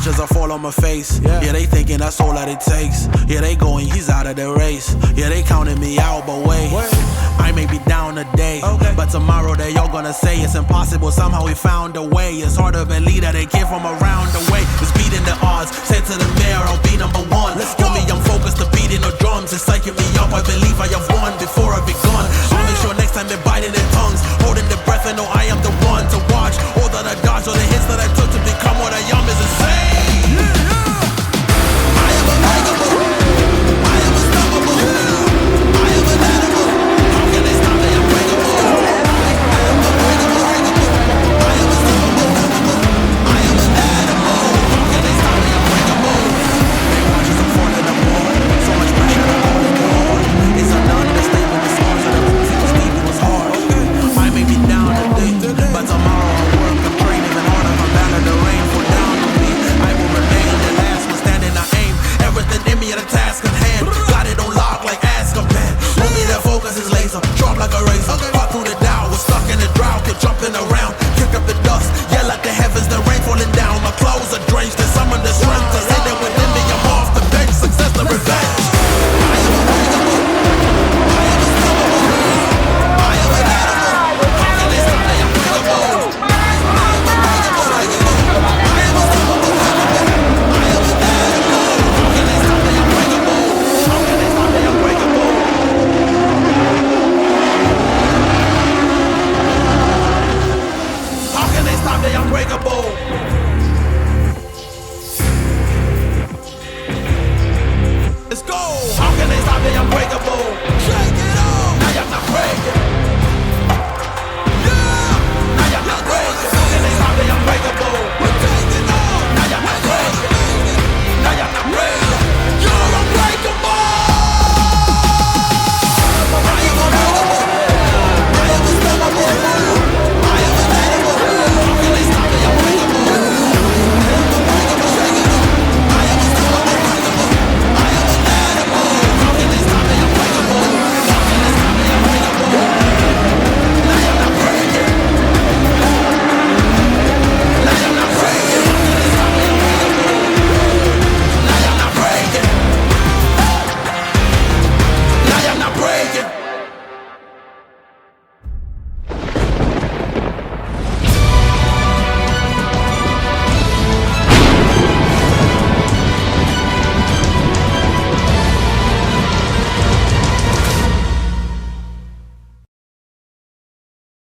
watch as I fall on my face. Yeah, they thinking that's all that it takes. Yeah, they going, he's out of the race. Yeah, they counting me out, but wait. I may be down today, but tomorrow they all gonna say it's impossible. Somehow we found a way. It's hard to believe that they came from around the way. It's beating the odds. Say to the mayor, I'll be number one. Let's go. Me, I'm focused to beating the drums. It's psyching me up. I believe I have won.